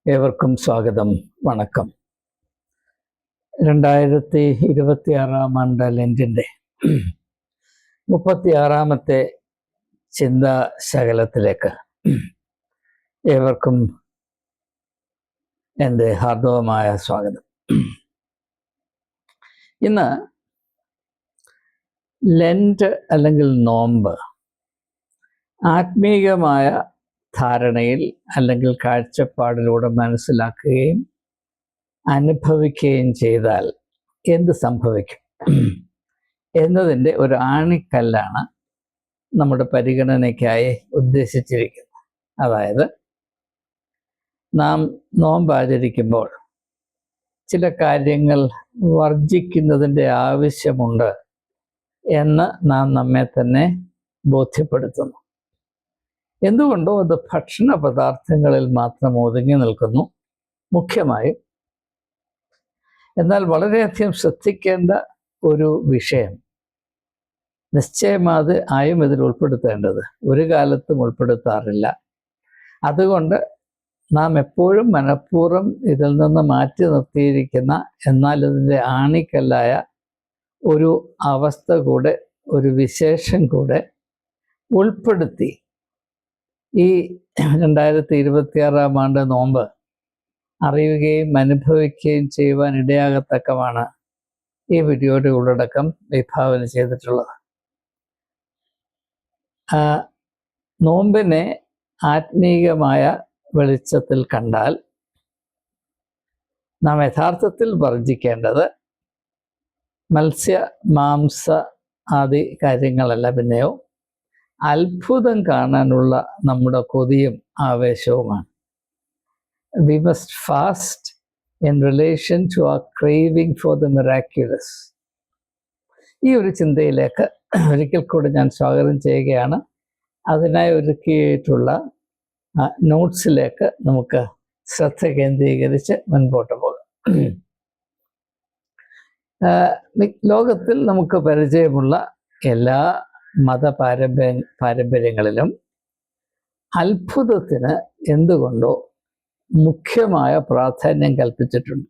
ഏവർക്കും സ്വാഗതം, വണക്കം. 2026 ലെൻറ്റിൻ്റെ 36ാമത്തെ ചിന്താശകലത്തിലേക്ക് ഏവർക്കും എൻ്റെ ഹാർദവമായ സ്വാഗതം. ഇന്ന് ലെൻറ്റ് അല്ലെങ്കിൽ നോമ്പ് ആത്മീയമായ ധാരണയിൽ അല്ലെങ്കിൽ കാഴ്ചപ്പാടിലൂടെ മനസ്സിലാക്കുകയും അനുഭവിക്കുകയും ചെയ്താൽ എന്ത് സംഭവിക്കും എന്നതിൻ്റെ ഒരു ആണിക്കല്ലാണ് നമ്മുടെ പരിഗണനയ്ക്കായി ഉദ്ദേശിച്ചിരിക്കുന്നത്. അതായത്, നാം നോമ്പാചരിക്കുമ്പോൾ ചില കാര്യങ്ങൾ വർജിക്കുന്നതിൻ്റെ ആവശ്യമുണ്ട് എന്ന് നാം നമ്മെ തന്നെ ബോധ്യപ്പെടുത്തുന്നു. എന്തുകൊണ്ടോ അത് ഭക്ഷണ പദാർത്ഥങ്ങളിൽ മാത്രം ഒതുങ്ങി നിൽക്കുന്നു മുഖ്യമായും. എന്നാൽ വളരെയധികം ശ്രദ്ധിക്കേണ്ട ഒരു വിഷയം, നിശ്ചയമായും ഇതിൽ ഉൾപ്പെടുത്തേണ്ടത്, ഒരു കാലത്തും ഉൾപ്പെടുത്താറില്ല. അതുകൊണ്ട് നാം എപ്പോഴും മനഃപൂർവ്വം ഇതിൽ നിന്ന് മാറ്റി നിർത്തിയിരിക്കുന്ന, എന്നാൽ ഇതിൻ്റെ ആണിക്കല്ലായ ഒരു അവസ്ഥ കൂടെ, ഒരു വിശേഷം കൂടെ ഉൾപ്പെടുത്തി ഈ 2026 നോമ്പ് അറിയുകയും അനുഭവിക്കുകയും ചെയ്യുവാൻ ഇടയാകത്തക്കമാണ് ഈ വീഡിയോയുടെ ഉള്ളടക്കം വിഭാവന ചെയ്തിട്ടുള്ളത്. നോമ്പിനെ ആത്മീയമായ വെളിച്ചത്തിൽ കണ്ടാൽ നാം യഥാർത്ഥത്തിൽ വർജിക്കേണ്ടത് മത്സ്യ മാംസ ആദി കാര്യങ്ങളല്ല, പിന്നെയോ അത്ഭുതം കാണാനുള്ള നമ്മുടെ കൊതിയും ആവേശവുമാണ്. We must fast in relation to our craving for the miraculous. ഈ ഒരു ചിന്തയിലേക്ക് ഒരിക്കൽ കൂടി ഞാൻ സ്വാഗതം ചെയ്യുകയാണ്. അതിനായി ഒരുക്കിയിട്ടുള്ള നോട്ട്സിലേക്ക് നമുക്ക് ശ്രദ്ധ കേന്ദ്രീകരിച്ച് മുൻപോട്ട് പോകാം. ലോകത്തിൽ നമുക്ക് പരിചയമുള്ള എല്ലാ പാരമ്പര്യങ്ങളിലും അത്ഭുതത്തിന് എന്തുകൊണ്ടോ മുഖ്യമായ പ്രാധാന്യം കൽപ്പിച്ചിട്ടുണ്ട്.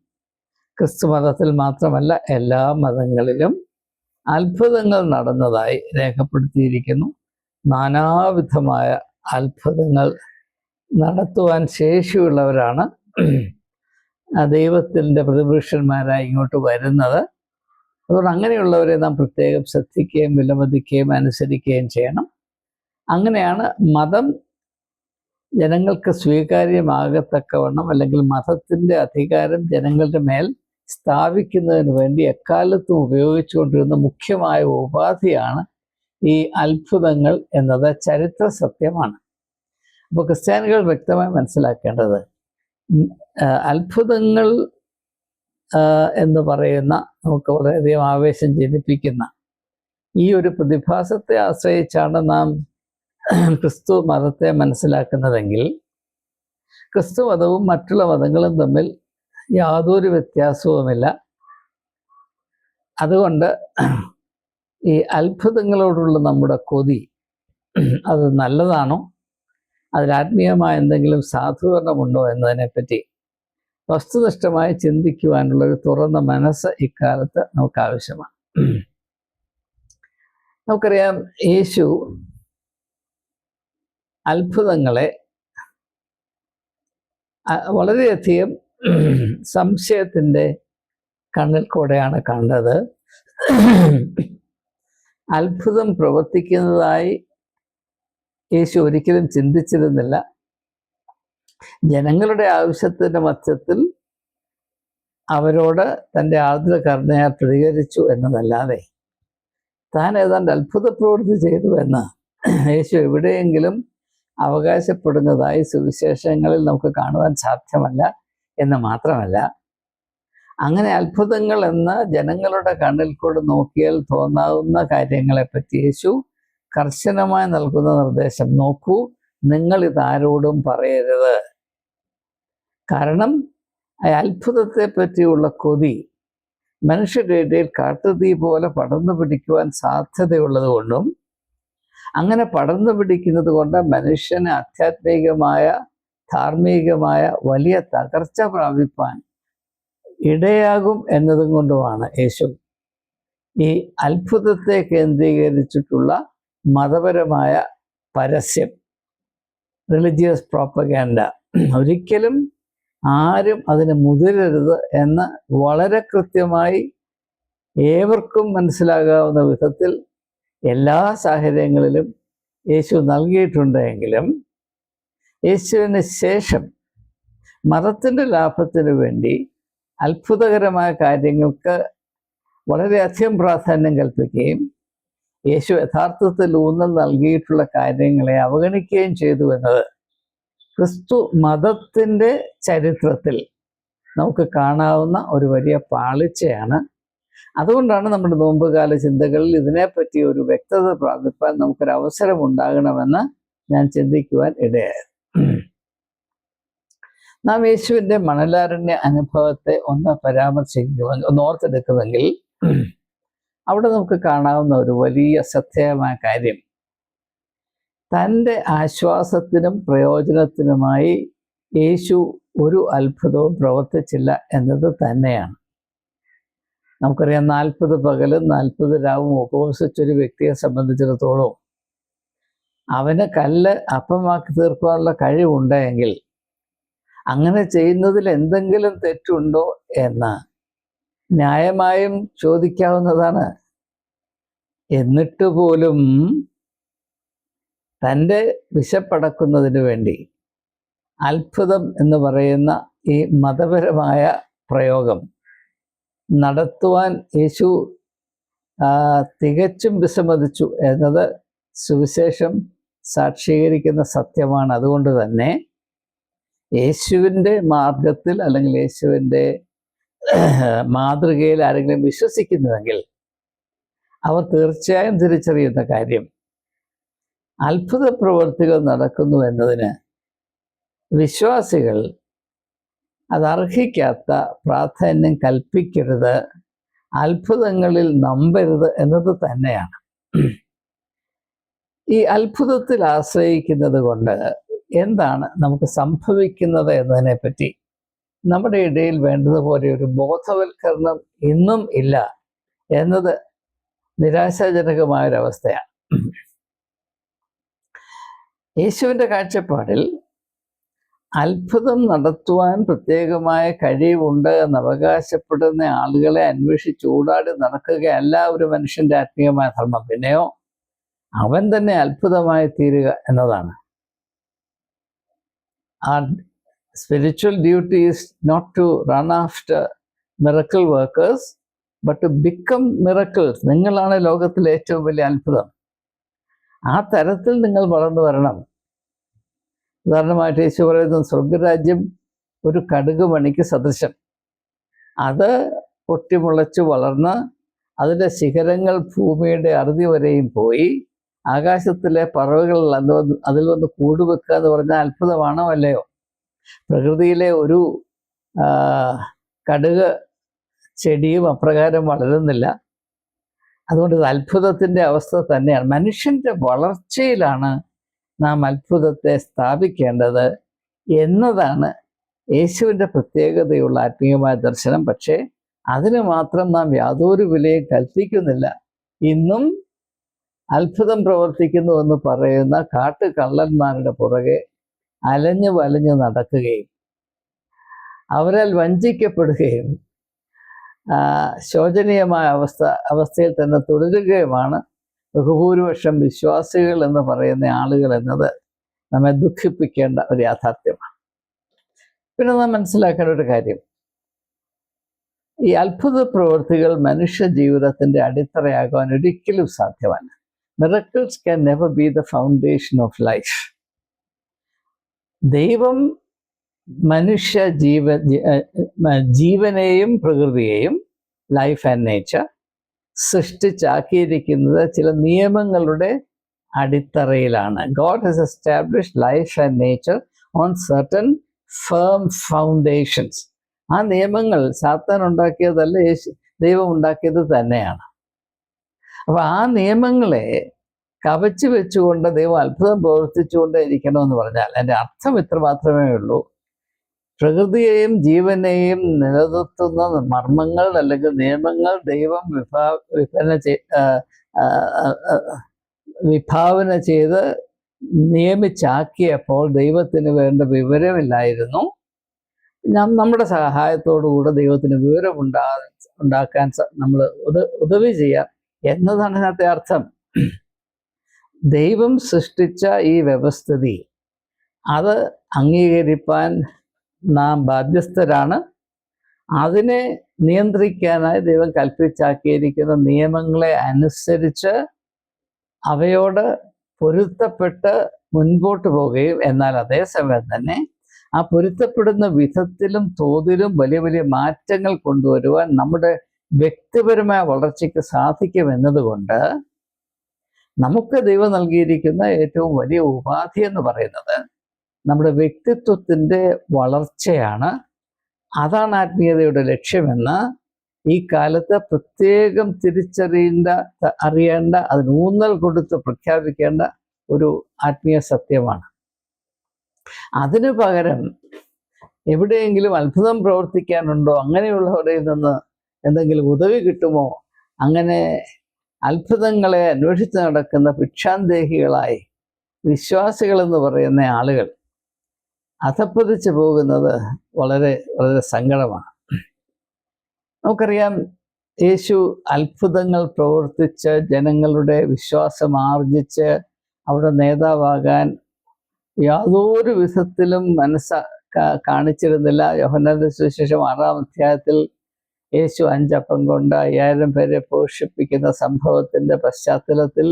ക്രിസ്തു മതത്തിൽ മാത്രമല്ല, എല്ലാ മതങ്ങളിലും അത്ഭുതങ്ങൾ നടന്നതായി രേഖപ്പെടുത്തിയിരിക്കുന്നു. നാനാവിധമായ അത്ഭുതങ്ങൾ നടത്തുവാൻ ശേഷിയുള്ളവരാണ് ദൈവത്തിൻ്റെ പ്രതിപുരുഷന്മാരായി ഇങ്ങോട്ട് വരുന്നത്. അതുകൊണ്ട് അങ്ങനെയുള്ളവരെ നാം പ്രത്യേകം ശ്രദ്ധിക്കുകയും വിലമതിക്കുകയും അനുസരിക്കുകയും ചെയ്യണം. അങ്ങനെയാണ് മതം ജനങ്ങൾക്ക് സ്വീകാര്യമാകത്തക്കവണ്ണം, അല്ലെങ്കിൽ മതത്തിൻ്റെ അധികാരം ജനങ്ങളുടെ മേൽ സ്ഥാപിക്കുന്നതിന് വേണ്ടി എക്കാലത്തും ഉപയോഗിച്ചുകൊണ്ടിരുന്ന മുഖ്യമായ ഉപാധിയാണ് ഈ അത്ഭുതങ്ങൾ എന്നത് ചരിത്ര സത്യമാണ്. അപ്പോൾ ക്രിസ്ത്യാനികൾ വ്യക്തമായി മനസ്സിലാക്കേണ്ടത്, അത്ഭുതങ്ങൾ എന്ന് പറയുന്ന നമുക്ക് വളരെയധികം ആവേശം ജനിപ്പിക്കുന്ന ഈ ഒരു പ്രതിഭാസത്തെ ആശ്രയിച്ചാണ് നാം ക്രിസ്തു മതത്തെ മനസ്സിലാക്കുന്നതെങ്കിൽ, ക്രിസ്തു മതവും മറ്റുള്ള മതങ്ങളും തമ്മിൽ യാതൊരു വ്യത്യാസവുമില്ല. അതുകൊണ്ട് ഈ അത്ഭുതങ്ങളോടുള്ള നമ്മുടെ കൊതി അത് നല്ലതാണോ, അതിൽ ആത്മീയമായ എന്തെങ്കിലും സാധൂകരണമുണ്ടോ എന്നതിനെപ്പറ്റി വസ്തുനിഷ്ഠമായി ചിന്തിക്കുവാനുള്ളൊരു തുറന്ന മനസ്സ് ഇക്കാലത്ത് നമുക്ക് ആവശ്യമാണ്. നമുക്കറിയാം, യേശു അത്ഭുതങ്ങളെ വളരെയധികം സംശയത്തിൻ്റെ കണ്ണിൽ കൂടെയാണ് കണ്ടത്. അത്ഭുതം പ്രവർത്തിക്കുന്നതായി യേശു ഒരിക്കലും ചിന്തിച്ചിരുന്നില്ല. ജനങ്ങളുടെ ആവശ്യത്തിൻ്റെ മധ്യത്തിൽ അവരോട് തൻ്റെ ആർദ്ര കരുണയാൽ പ്രതികരിച്ചു എന്നതല്ലാതെ താൻ ഏതാണ്ട് അത്ഭുത പ്രവൃത്തി ചെയ്തു എന്ന് യേശു എവിടെയെങ്കിലും അവകാശപ്പെടുന്നതായി സുവിശേഷങ്ങളിൽ നമുക്ക് കാണുവാൻ സാധ്യമല്ല. എന്ന് മാത്രമല്ല, അങ്ങനെ അത്ഭുതങ്ങൾ എന്ന് ജനങ്ങളുടെ കണ്ണിൽ കൂടെ നോക്കിയാൽ തോന്നാവുന്ന കാര്യങ്ങളെപ്പറ്റി യേശു കർശനമായി നൽകുന്ന നിർദ്ദേശം, നോക്കൂ, നിങ്ങൾ ഇതാരോടും പറയരുത്. കാരണം അത്ഭുതത്തെ പറ്റിയുള്ള കൊതി മനുഷ്യരുടെ ഇടയിൽ കാട്ടുതീ പോലെ പടർന്നു പിടിക്കുവാൻ സാധ്യതയുള്ളത് കൊണ്ടും, അങ്ങനെ പടർന്നു പിടിക്കുന്നത് കൊണ്ട് മനുഷ്യന് ആധ്യാത്മികമായ ധാർമ്മികമായ വലിയ തകർച്ച പ്രാപിപ്പാൻ ഇടയാകും എന്നതും കൊണ്ടുമാണ് യേശു ഈ അത്ഭുതത്തെ കേന്ദ്രീകരിച്ചിട്ടുള്ള മതപരമായ പരസ്യം, റിലിജിയസ് പ്രോപ്പഗാൻഡ, ഒരിക്കലും ആരും അതിന് മുതിരരുത് എന്ന് വളരെ കൃത്യമായി ഏവർക്കും മനസ്സിലാകാവുന്ന വിധത്തിൽ എല്ലാ സാഹചര്യങ്ങളിലും യേശു നൽകിയിട്ടുണ്ടെങ്കിലും യേശുവിന് ശേഷം മതത്തിൻ്റെ ലാഭത്തിനു വേണ്ടി അത്ഭുതകരമായ കാര്യങ്ങൾക്ക് വളരെയധികം പ്രാധാന്യം കൽപ്പിക്കുകയും യേശു യഥാർത്ഥത്തിൽ ഊന്നൽ നൽകിയിട്ടുള്ള കാര്യങ്ങളെ അവഗണിക്കുകയും ചെയ്തു എന്നത് ക്രിസ്തു മതത്തിൻ്റെ ചരിത്രത്തിൽ നമുക്ക് കാണാവുന്ന ഒരു വലിയ പാളിച്ചയാണ്. അതുകൊണ്ടാണ് നമ്മുടെ നോമ്പുകാല ചിന്തകളിൽ ഇതിനെപ്പറ്റി ഒരു വ്യക്തത പ്രാപിപ്പാൻ നമുക്കൊരവസരം ഉണ്ടാകണമെന്ന് ഞാൻ ചിന്തിക്കുവാൻ ഇടയായത്. നാം യേശുവിൻ്റെ മണലാരണ്യ അനുഭവത്തെ ഒന്ന് പരാമർശിക്കുമെങ്കിൽ, ഒന്ന് ഓർത്തെടുക്കുമെങ്കിൽ, അവിടെ നമുക്ക് കാണാവുന്ന ഒരു വലിയ ശ്രദ്ധേയമായ കാര്യം, തൻ്റെ ആശ്വാസത്തിനും പ്രയോജനത്തിനുമായി യേശു ഒരു അത്ഭുതവും പ്രവർത്തിച്ചില്ല എന്നത് തന്നെയാണ്. നമുക്കറിയാം, 40 പകലും 40 രാവും ഉപവസിച്ചൊരു വ്യക്തിയെ സംബന്ധിച്ചിടത്തോളം അവന് കല്ല് അപ്പമാക്കി തീർക്കാനുള്ള കഴിവുണ്ടെങ്കിൽ അങ്ങനെ ചെയ്യുന്നതിൽ എന്തെങ്കിലും തെറ്റുണ്ടോ എന്ന് ന്യായമായും ചോദിക്കാവുന്നതാണ്. എന്നിട്ട് പോലും തൻ്റെ വിശപ്പടക്കുന്നതിന് വേണ്ടി അത്ഭുതം എന്ന് പറയുന്ന ഈ മതപരമായ പ്രയോഗം നടത്തുവാൻ യേശു തികച്ചും വിസമ്മതിച്ചു എന്നത് സുവിശേഷം സാക്ഷീകരിക്കുന്ന സത്യമാണ്. അതുകൊണ്ട് തന്നെ യേശുവിൻ്റെ മാർഗത്തിൽ അല്ലെങ്കിൽ യേശുവിൻ്റെ മാതൃകയിൽ ആരെങ്കിലും വിശ്വസിക്കുന്നുവെങ്കിൽ അവർ തീർച്ചയായും തിരിച്ചറിയുന്ന കാര്യം, അത്ഭുത പ്രവൃത്തികൾ നടക്കുന്നു എന്നതിന് വിശ്വാസികൾ അതർഹിക്കാത്ത പ്രാധാന്യം കൽപ്പിക്കരുത്, അത്ഭുതങ്ങളിൽ നമ്പരുത് എന്നത് തന്നെയാണ്. ഈ അത്ഭുതത്തിൽ ആശ്രയിക്കുന്നത് കൊണ്ട് എന്താണ് നമുക്ക് സംഭവിക്കുന്നത് എന്നതിനെപ്പറ്റി നമ്മുടെ ഇടയിൽ വേണ്ടതുപോലെ ഒരു ബോധവൽക്കരണം ഇന്നും ഇല്ല എന്നത് നിരാശാജനകമായൊരവസ്ഥയാണ്. യേശുവിൻ്റെ കാഴ്ചപ്പാടിൽ അത്ഭുതം നടത്തുവാൻ പ്രത്യേകമായ കഴിവുണ്ട് എന്ന് അവകാശപ്പെടുന്ന ആളുകളെ അന്വേഷിച്ച് ചൂടാടി നടക്കുകയല്ല ഒരു മനുഷ്യൻ്റെ ആത്മീയമായ ധർമ്മം. പിന്നെയോ അവൻ തന്നെ അത്ഭുതമായി തീരുക എന്നതാണ്. Our spiritual duty is not to run after miracle workers, but to become miracles. നിങ്ങളാണ് ലോകത്തിലെ ഏറ്റവും വലിയ അത്ഭുതം. ആ തരത്തിൽ നിങ്ങൾ വളർന്നു വരണം. ഉദാഹരണമായിട്ട് യേശു പറയുന്നത്, സ്വർഗരാജ്യം ഒരു കടുക് മണിക്ക് സദൃശം. അത് പൊട്ടിമുളച്ച് വളർന്ന് അതിൻ്റെ ശിഖരങ്ങൾ ഭൂമിയുടെ അറുതി വരെയും പോയി ആകാശത്തിലെ പറവകൾ അതിൽ വന്ന് കൂടുവെക്കുക എന്ന് പറഞ്ഞാൽ അത്ഭുതമാണോ അല്ലയോ? പ്രകൃതിയിലെ ഒരു കടുക് ചെടിയും അപ്രകാരം വളരുന്നില്ല. അതുകൊണ്ട് ഇത് അത്ഭുതത്തിൻ്റെ അവസ്ഥ തന്നെയാണ്. മനുഷ്യൻ്റെ വളർച്ചയിലാണ് നാം അത്ഭുതത്തെ സ്ഥാപിക്കേണ്ടത് എന്നതാണ് യേശുവിൻ്റെ പ്രത്യേകതയുള്ള ആത്മീയമായ ദർശനം. പക്ഷേ അതിന് മാത്രം നാം യാതൊരു വിലയും കൽപ്പിക്കുന്നില്ല. ഇന്നും അത്ഭുതം പ്രവർത്തിക്കുന്നു എന്ന് പറയുന്ന കാട്ടുകള്ളന്മാരുടെ പുറകെ അലഞ്ഞു വലഞ്ഞു നടക്കുകയും അവരാൽ വഞ്ചിക്കപ്പെടുകയും ശോചനീയമായ അവസ്ഥയിൽ തന്നെ തുടരുകയുമാണ് ബഹുഭൂരിപക്ഷം വിശ്വാസികൾ എന്ന് പറയുന്ന ആളുകൾ എന്നത് നമ്മെ ദുഃഖിപ്പിക്കേണ്ട ഒരു യാഥാർത്ഥ്യമാണ്. പിന്നെ നാം മനസ്സിലാക്കേണ്ട ഒരു കാര്യം, ഈ അത്ഭുത പ്രവൃത്തികൾ മനുഷ്യ ജീവിതത്തിൻ്റെ അടിത്തറയാകാൻ ഒരിക്കലും സാധ്യമല്ല. Miracles can never be the foundation of life. ദൈവം മനുഷ്യ ജീവനെയും പ്രകൃതിയെയും, ലൈഫ് ആൻഡ് നേച്ചർ, സൃഷ്ടിച്ചാക്കിയിരിക്കുന്നത് ചില നിയമങ്ങളുടെ അടിത്തറയിലാണ്. God has established life and nature on certain firm foundations. ആ നിയമങ്ങൾ സാത്താൻ ഉണ്ടാക്കിയതല്ല, ദൈവം ഉണ്ടാക്കിയത് തന്നെയാണ്. അപ്പോൾ ആ നിയമങ്ങളെ കവച്ചു വെച്ചുകൊണ്ട് ദൈവം അത്ഭുതം പ്രവർത്തിച്ചുകൊണ്ടേ ഇരിക്കണമെന്ന് പറഞ്ഞാൽ എൻ്റെ അർത്ഥം ഇത്ര മാത്രമേ ഉള്ളൂ. പ്രകൃതിയെയും ജീവനെയും നിലനിർത്തുന്ന മർമ്മങ്ങൾ അല്ലെങ്കിൽ നിയമങ്ങൾ ദൈവം വിഭാവന ചെയ്ത് നിയമിച്ചാക്കിയപ്പോൾ ദൈവത്തിന് വേണ്ട വിവരമില്ലായിരുന്നു. നമ്മുടെ സഹായത്തോടുകൂടെ ദൈവത്തിന് വിവരം ഉണ്ടാക്കാൻ നമ്മൾ ഉദവി ചെയ്യാം എന്നതാണ് അതിനകത്തെ അർത്ഥം. ദൈവം സൃഷ്ടിച്ച ഈ വ്യവസ്ഥിതി അത് അംഗീകരിപ്പാൻ നാം ബാധ്യസ്ഥരാണ്. അതിനെ നിയന്ത്രിക്കാനായി ദൈവം കൽപ്പിച്ചാക്കിയിരിക്കുന്ന നിയമങ്ങളെ അനുസരിച്ച് അവയോട് പൊരുത്തപ്പെട്ട് മുൻപോട്ട് പോവുകയും, എന്നാൽ അതേസമയം തന്നെ ആ പൊരുത്തപ്പെടുന്ന വിധത്തിലും തോതിലും വലിയ വലിയ മാറ്റങ്ങൾ കൊണ്ടുവരുവാൻ നമ്മുടെ വ്യക്തിപരമായ വളർച്ചയ്ക്ക് സാധിക്കുമെന്നതുകൊണ്ട് നമുക്ക് ദൈവം നൽകിയിരിക്കുന്ന ഏറ്റവും വലിയ ഉപാധി എന്ന് പറയുന്നത് നമ്മുടെ വ്യക്തിത്വത്തിൻ്റെ വളർച്ചയാണ്. അതാണ് ആത്മീയതയുടെ ലക്ഷ്യമെന്ന് ഈ കാലത്ത് പ്രത്യേകം അറിയേണ്ട, അതിന് ഊന്നൽ കൊടുത്ത് പ്രഖ്യാപിക്കേണ്ട ഒരു ആത്മീയ സത്യമാണ്. അതിനു പകരം എവിടെയെങ്കിലും അത്ഭുതം പ്രവർത്തിക്കാനുണ്ടോ, അങ്ങനെയുള്ളവരിൽ നിന്ന് എന്തെങ്കിലും ഉദവി കിട്ടുമോ, അങ്ങനെ അത്ഭുതങ്ങളെ അന്വേഷിച്ച് നടക്കുന്ന ഭിക്ഷാന്തേഹികളായി വിശ്വാസികളെന്ന് പറയുന്ന ആളുകൾ അധപ്പതിച്ചു പോകുന്നത് വളരെ വളരെ സങ്കടമാണ്. നമുക്കറിയാം, യേശു അത്ഭുതങ്ങൾ പ്രവർത്തിച്ച് ജനങ്ങളുടെ വിശ്വാസം ആർജിച്ച് അവിടെ നേതാവാകാൻ യാതൊരു വിധത്തിലും കാണിച്ചിരുന്നില്ല. യോഹന്നാന്റെ സുവിശേഷം 6-ാം അധ്യായത്തിൽ യേശു 5 അപ്പം കൊണ്ട് 5000 പേരെ പോഷിപ്പിക്കുന്ന സംഭവത്തിന്റെ പശ്ചാത്തലത്തിൽ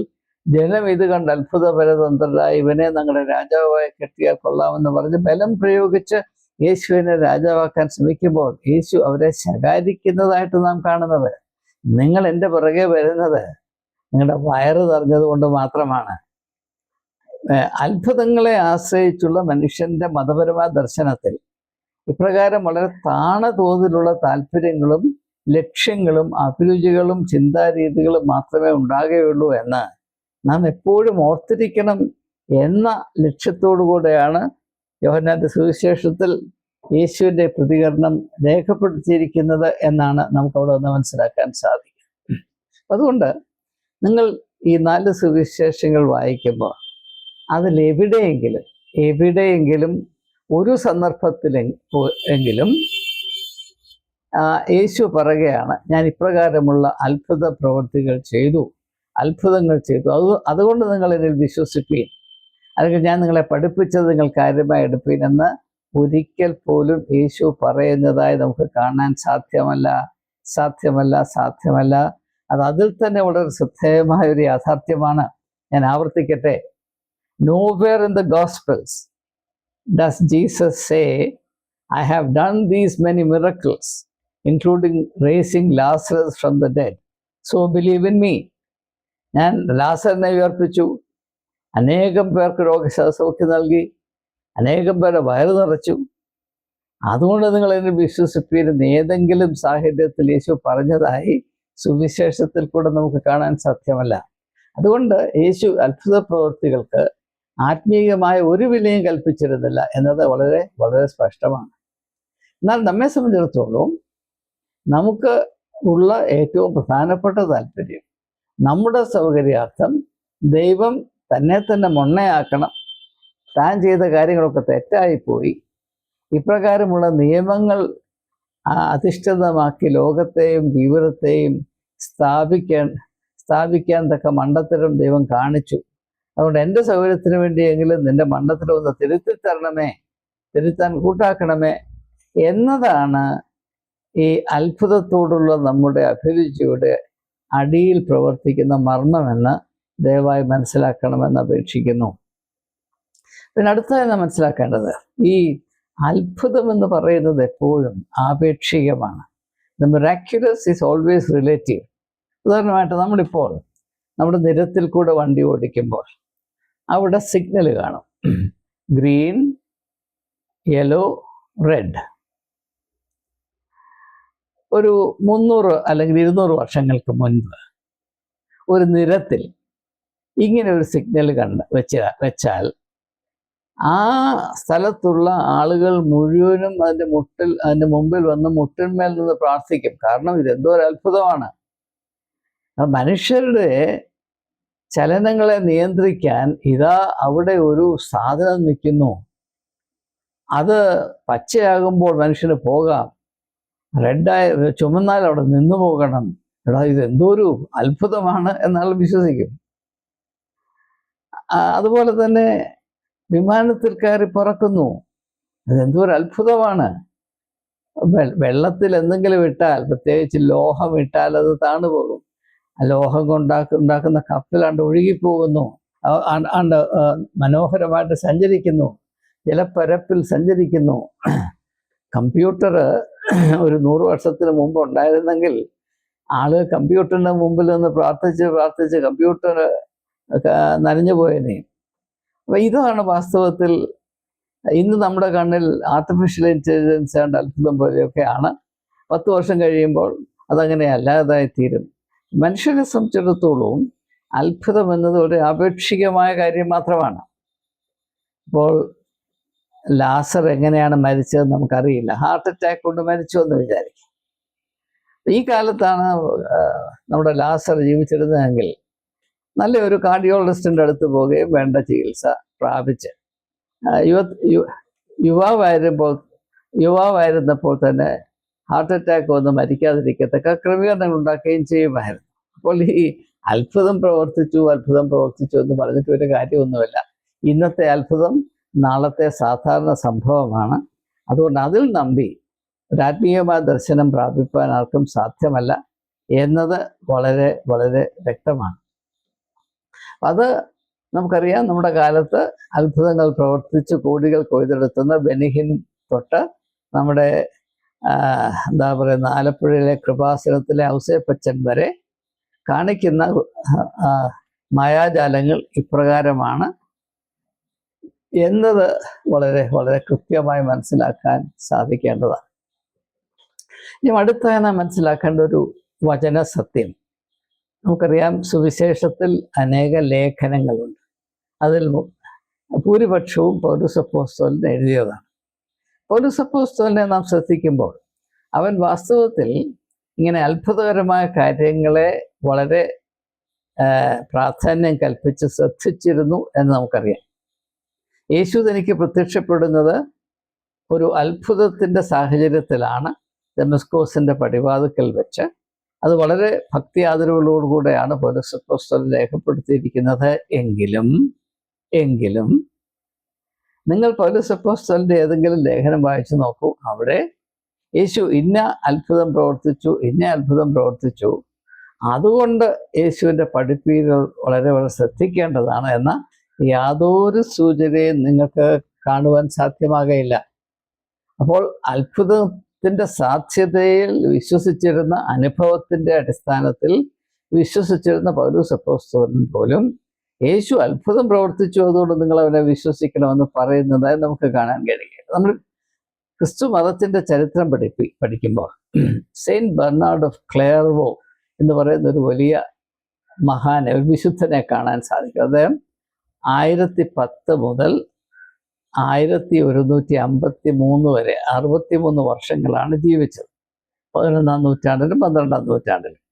ജനം ഇത് കണ്ട് അത്ഭുതപരതന്ത്രരായി, ഇവനെ ഞങ്ങളുടെ രാജാവായി കെട്ടിയാൽ കൊള്ളാമെന്ന് പറഞ്ഞ് ബലം പ്രയോഗിച്ച് യേശുവിനെ രാജാവാക്കാൻ ശ്രമിക്കുമ്പോൾ യേശു അവരെ ശകാരിക്കുന്നതായിട്ട് നാം കാണുന്നത്. നിങ്ങൾ എൻ്റെ പുറകെ വരുന്നത് നിങ്ങളുടെ വയറ് നിറഞ്ഞത് കൊണ്ട് മാത്രമാണ്. അത്ഭുതങ്ങളെ ആശ്രയിച്ചുള്ള മനുഷ്യന്റെ മതപരമായ ദർശനത്തിൽ ഇപ്രകാരം വളരെ താണ തോതിലുള്ള താല്പര്യങ്ങളും ലക്ഷ്യങ്ങളും അഭിരുചികളും ചിന്താരീതികളും മാത്രമേ ഉണ്ടാകുകയുള്ളൂ എന്ന് നാം എപ്പോഴും ഓർത്തിരിക്കണം എന്ന ലക്ഷ്യത്തോടു കൂടെയാണ് യോഹന്നാന്റെ സുവിശേഷത്തിൽ യേശുവിൻ്റെ പ്രതികരണം രേഖപ്പെടുത്തിയിരിക്കുന്നത് എന്നാണ് നമുക്കവിടെ ഒന്ന് മനസ്സിലാക്കാൻ സാധിക്കും. അതുകൊണ്ട് നിങ്ങൾ ഈ 4 സുവിശേഷങ്ങൾ വായിക്കുമ്പോൾ എവിടെയെങ്കിലും ഒരു സന്ദർഭത്തിലെങ്കിലും യേശു പറയുകയാണ്, ഞാൻ ഇപ്രകാരമുള്ള അത്ഭുതങ്ങൾ ചെയ്തു, അതുകൊണ്ട് നിങ്ങൾ എന്നിൽ വിശ്വസിപ്പീൻ, അല്ലെങ്കിൽ ഞാൻ നിങ്ങളെ പഠിപ്പിച്ചത് നിങ്ങൾ കാര്യമായി എടുപ്പീൻ എന്ന് ഒരിക്കൽ പോലും യേശു പറയുന്നതായി നമുക്ക് കാണാൻ സാധ്യമല്ല. അത് അതിൽ തന്നെ വളരെ ശ്രദ്ധേയമായ ഒരു യാഥാർത്ഥ്യമാണ്. ഞാൻ ആവർത്തിക്കട്ടെ, nowhere in the Gospels does Jesus say, I have done these many miracles, including raising Lazarus from the dead, so believe in me. ഞാൻ ലാസറിനെ ഉയർപ്പിച്ചു, അനേകം പേർക്ക് രോഗസൗഖ്യം നൽകി, അനേകം പേരെ വയറ് നിറച്ചു, അതുകൊണ്ട് നിങ്ങൾ എന്നെ വിശ്വസിപ്പീരെന്ന് ഏതെങ്കിലും സാഹചര്യത്തിൽ യേശു പറഞ്ഞതായി സുവിശേഷത്തിൽ കൂടെ നമുക്ക് കാണാൻ സാധ്യമല്ല. അതുകൊണ്ട് യേശു അത്ഭുത പ്രവൃത്തികൾക്ക് ആത്മീയമായ ഒരു വിലയും കൽപ്പിച്ചിരുന്നില്ല എന്നത് വളരെ വളരെ സ്പഷ്ടമാണ്. എന്നാൽ നമ്മെ സംബന്ധിച്ചിടത്തോളം നമുക്ക് ഉള്ള ഏറ്റവും പ്രധാനപ്പെട്ട താല്പര്യം നമ്മുടെ സൗകര്യാർത്ഥം ദൈവം തന്നെ മൊണ്ണയാക്കണം, താൻ ചെയ്ത കാര്യങ്ങളൊക്കെ തെറ്റായിപ്പോയി, ഇപ്രകാരമുള്ള നിയമങ്ങൾ അധിഷ്ഠിതമാക്കി ലോകത്തെയും ജീവിതത്തെയും സ്ഥാപിക്കാൻ തക്ക മണ്ടത്തരം ദൈവം കാണിച്ചു. അതുകൊണ്ട് എൻ്റെ സൗകര്യത്തിന് വേണ്ടിയെങ്കിലും നിന്റെ മണ്ടത്തരം ഒന്ന് തിരുത്താൻ കൂട്ടാക്കണമേ എന്നതാണ് ഈ അത്ഭുതത്തോടുള്ള നമ്മുടെ അഭിരുചിയുടെ അടിയിൽ പ്രവർത്തിക്കുന്ന മർമ്മമെന്ന് ദയവായി മനസ്സിലാക്കണമെന്ന് അപേക്ഷിക്കുന്നു. പിന്നെ അടുത്തതായി നാം മനസ്സിലാക്കേണ്ടത്, ഈ അത്ഭുതം എന്ന് പറയുന്നത് എപ്പോഴും ആപേക്ഷികമാണ്. The miraculous is always relative. ഉദാഹരണമായിട്ട് നമ്മളിപ്പോൾ നമ്മുടെ നിരത്തിൽ കൂടെ വണ്ടി ഓടിക്കുമ്പോൾ അവിടെ സിഗ്നൽ കാണും, ഗ്രീൻ, യെല്ലോ, റെഡ്. ഒരു 300 അല്ലെങ്കിൽ 200 വർഷങ്ങൾക്ക് മുൻപ് ഒരു നിരത്തിൽ ഇങ്ങനെ ഒരു സിഗ്നൽ വെച്ചാൽ ആ സ്ഥലത്തുള്ള ആളുകൾ മുഴുവനും അതിൻ്റെ മുമ്പിൽ വന്ന് മുട്ടിന്മേൽ നിന്ന് പ്രാർത്ഥിക്കും. കാരണം ഇതെന്തോ ഒരു അത്ഭുതമാണ്. മനുഷ്യരുടെ ചലനങ്ങളെ നിയന്ത്രിക്കാൻ ഇതാ അവിടെ ഒരു സാധനം നിൽക്കുന്നു. അത് പച്ചയാകുമ്പോൾ മനുഷ്യന് പോകാം, ചുമന്നാൽ അവിടെ നിന്നു പോകണം. എടാ, ഇതെന്തോ ഒരു അത്ഭുതമാണ് എന്നാൾ വിശ്വസിക്കും. അതുപോലെ തന്നെ വിമാനത്തിൽ കയറി പറക്കുന്നു, അതെന്തോ ഒരു അത്ഭുതമാണ്. വെള്ളത്തിൽ എന്തെങ്കിലും ഇട്ടാൽ, പ്രത്യേകിച്ച് ലോഹം ഇട്ടാൽ അത് താണു പോകും. ആ ലോഹം ഉണ്ടാക്കുന്ന കപ്പലാണ്ട് ഒഴുകിപ്പോകുന്നു, മനോഹരമായിട്ട് സഞ്ചരിക്കുന്നു, ജലപ്പരപ്പിൽ സഞ്ചരിക്കുന്നു. കമ്പ്യൂട്ടർ ഒരു 100 വർഷത്തിന് മുമ്പ് ഉണ്ടായിരുന്നെങ്കിൽ ആള് കമ്പ്യൂട്ടറിന്റെ മുമ്പിൽ നിന്ന് പ്രാർത്ഥിച്ച് കമ്പ്യൂട്ടർ നനഞ്ഞു പോയനെ. അപ്പൊ ഇതാണ് വാസ്തവത്തിൽ ഇന്ന് നമ്മുടെ കണ്ണിൽ ആർട്ടിഫിഷ്യൽ ഇന്റലിജൻസ് ആണ്ട് അത്ഭുതം പോലെയൊക്കെയാണ്. 10 വർഷം കഴിയുമ്പോൾ അതങ്ങനെ അല്ലാതായി തീരും. മനുഷ്യനെ സംബന്ധിച്ചിടത്തോളം അത്ഭുതം എന്നത് ഒരു ആപേക്ഷികമായ കാര്യം മാത്രമാണ്. ഇപ്പോൾ ലാസർ എങ്ങനെയാണ് മരിച്ചതെന്ന് നമുക്കറിയില്ല. ഹാർട്ട് അറ്റാക്ക് കൊണ്ട് മരിച്ചു എന്ന് വിചാരിക്കും. ഈ കാലത്താണ് നമ്മുടെ ലാസർ ജീവിച്ചിരുന്നതെങ്കിൽ നല്ലൊരു കാർഡിയോളജിസ്റ്റിൻ്റെ അടുത്ത് പോവുകയും വേണ്ട ചികിത്സ പ്രാപിച്ച് യുവാവായിരുന്നപ്പോൾ തന്നെ ഹാർട്ട് അറ്റാക്ക് വന്ന് മരിക്കാതിരിക്കത്തക്ക ക്രമീകരണങ്ങൾ ഉണ്ടാക്കുകയും ചെയ്യുമായിരുന്നു. അപ്പോൾ ഈ അത്ഭുതം പ്രവർത്തിച്ചു എന്ന് പറഞ്ഞിട്ട് ഒരു കാര്യമൊന്നുമില്ല. ഇന്നത്തെ അത്ഭുതം നാളത്തെ സാധാരണ സംഭവമാണ്. അതുകൊണ്ട് അതിൽ നമ്പി ഒരു ആത്മീയമായ ദർശനം പ്രാപിപ്പാൻ ആർക്കും സാധ്യമല്ല എന്നത് വളരെ വളരെ വ്യക്തമാണ്. അത് നമുക്കറിയാം. നമ്മുടെ കാലത്ത് അത്ഭുതങ്ങൾ പ്രവർത്തിച്ച് കോടികൾ കൊയ്തെടുത്തുന്ന ബെനിഹിൻ തൊട്ട് നമ്മുടെ എന്താ പറയുന്ന ആലപ്പുഴയിലെ കൃപാസനത്തിലെ ഔസേപ്പച്ചൻ വരെ കാണിക്കുന്ന മായാജാലങ്ങൾ ഇപ്രകാരമാണ് എന്നത് വളരെ വളരെ കൃത്യമായി മനസ്സിലാക്കാൻ സാധിക്കേണ്ടതാണ്. ഇനി അടുത്തായി നാം മനസ്സിലാക്കേണ്ട ഒരു വചന സത്യം. നമുക്കറിയാം, സുവിശേഷത്തിൽ അനേക ലേഖനങ്ങളുണ്ട്. അതിൽ ഭൂരിപക്ഷവും പൗലോസ് അപ്പോസ്തലൻ എഴുതിയതാണ്. പൗലോസ് അപ്പോസ്തലനെ നാം ശ്രദ്ധിക്കുമ്പോൾ അവൻ വാസ്തവത്തിൽ ഇങ്ങനെ അത്ഭുതകരമായ കാര്യങ്ങളെ വളരെ പ്രാധാന്യം കൽപ്പിച്ച് ശ്രദ്ധിച്ചിരുന്നു എന്ന് നമുക്കറിയാം. യേശു തനിക്ക് പ്രത്യക്ഷപ്പെടുന്നത് ഒരു അത്ഭുതത്തിൻ്റെ സാഹചര്യത്തിലാണ്, ദമസ്കോസിൻ്റെ പടിവാതിക്കൽ വെച്ച്. അത് വളരെ ഭക്തി ആദരവുകളോടുകൂടെയാണ് പൗലോസ് അപ്പോസ്തലൻ രേഖപ്പെടുത്തിയിരിക്കുന്നത്. എങ്കിലും നിങ്ങൾ പൗലോസ് അപ്പോസ്തലൻ്റെ ഏതെങ്കിലും ലേഖനം വായിച്ചു നോക്കൂ. അവിടെ യേശു ഇന്ന അത്ഭുതം പ്രവർത്തിച്ചു, അതുകൊണ്ട് യേശുവിൻ്റെ പഠിപ്പീരുകൾ വളരെ വളരെ ശ്രദ്ധിക്കേണ്ടതാണ് എന്ന യാതൊരു സൂചനയും നിങ്ങൾക്ക് കാണുവാൻ സാധ്യമാകയില്ല. അപ്പോൾ അത്ഭുതത്തിൻ്റെ സാധ്യതയിൽ വിശ്വസിച്ചിരുന്ന, അനുഭവത്തിൻ്റെ അടിസ്ഥാനത്തിൽ വിശ്വസിച്ചിരുന്ന പൗലോസ് അപ്പോസ്തലൻ പോലും യേശു അത്ഭുതം പ്രവർത്തിച്ചു, അതുകൊണ്ട് നിങ്ങൾ അവനെ വിശ്വസിക്കണമെന്ന് പറയുന്നതായി നമുക്ക് കാണാൻ കഴിയും. നമ്മൾ ക്രിസ്തു മതത്തിൻ്റെ ചരിത്രം പഠിക്കുമ്പോൾ സെയിൻറ്റ് ബെർണാർഡ് ഓഫ് ക്ലെയർവോ എന്ന് പറയുന്ന ഒരു വലിയ മഹാനെ, ഒരു വിശുദ്ധനെ കാണാൻ സാധിക്കും. അദ്ദേഹം 1010 മുതൽ 1153 വരെ 63 വർഷങ്ങളാണ് ജീവിച്ചത്. 11-ാം നൂറ്റാണ്ടിലും 12-ാം നൂറ്റാണ്ടിലും.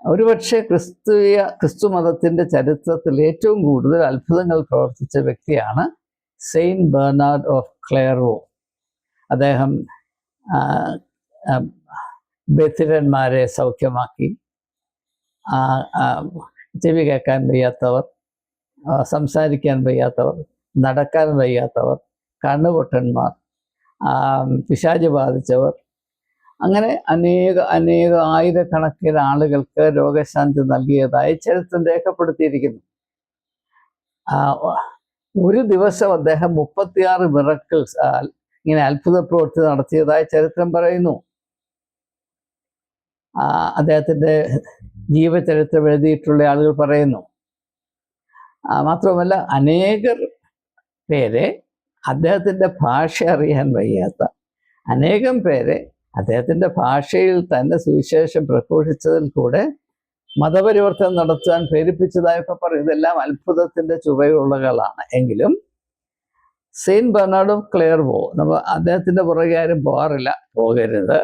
ഒരുപക്ഷെ ക്രിസ്തു മതത്തിൻ്റെ ചരിത്രത്തിൽ ഏറ്റവും കൂടുതൽ അത്ഭുതങ്ങൾ പ്രവർത്തിച്ച വ്യക്തിയാണ് സെയിൻറ്റ് ബെർണാർഡ് ഓഫ് ക്ലെയർവോ. അദ്ദേഹം ബധിരന്മാരെ സൗഖ്യമാക്കി, ചെവി കേൾക്കാൻ വയ്യാത്തവർ, സംസാരിക്കാൻ വയ്യാത്തവർ, നടക്കാൻ വയ്യാത്തവർ, കണ്ണുപൊട്ടന്മാർ, പിശാച് ബാധിച്ചവർ, അങ്ങനെ അനേക ആയിരക്കണക്കിന് ആളുകൾക്ക് രോഗശാന്തി നൽകിയതായി ചരിത്രം രേഖപ്പെടുത്തിയിരിക്കുന്നു. ഒരു ദിവസം അദ്ദേഹം 36 മിറക്കിൾസ് ഇങ്ങനെ അത്ഭുത പ്രവൃത്തി നടത്തിയതായി ചരിത്രം പറയുന്നു. അദ്ദേഹത്തിൻ്റെ ജീവചരിത്രം എഴുതിയിട്ടുള്ള ആളുകൾ പറയുന്നു. മാത്രമല്ല, അനേകർ പേരെ അദ്ദേഹത്തിൻ്റെ ഭാഷ അറിയാൻ വയ്യാത്ത അനേകം പേരെ അദ്ദേഹത്തിൻ്റെ ഭാഷയിൽ തന്നെ സുവിശേഷം പ്രഘോഷിച്ചതിൽ കൂടെ മതപരിവർത്തനം നടത്താൻ പ്രേരിപ്പിച്ചതായൊക്കെ പറയും. ഇതെല്ലാം അത്ഭുതത്തിന്റെ ചുവയുള്ളകളാണ്. എങ്കിലും സെയിന്റ് ബെർണാർഡ് ഓഫ് ക്ലെയർവോ നമ്മൾ അദ്ദേഹത്തിന്റെ പുറകെ ആരും പോകരുത്.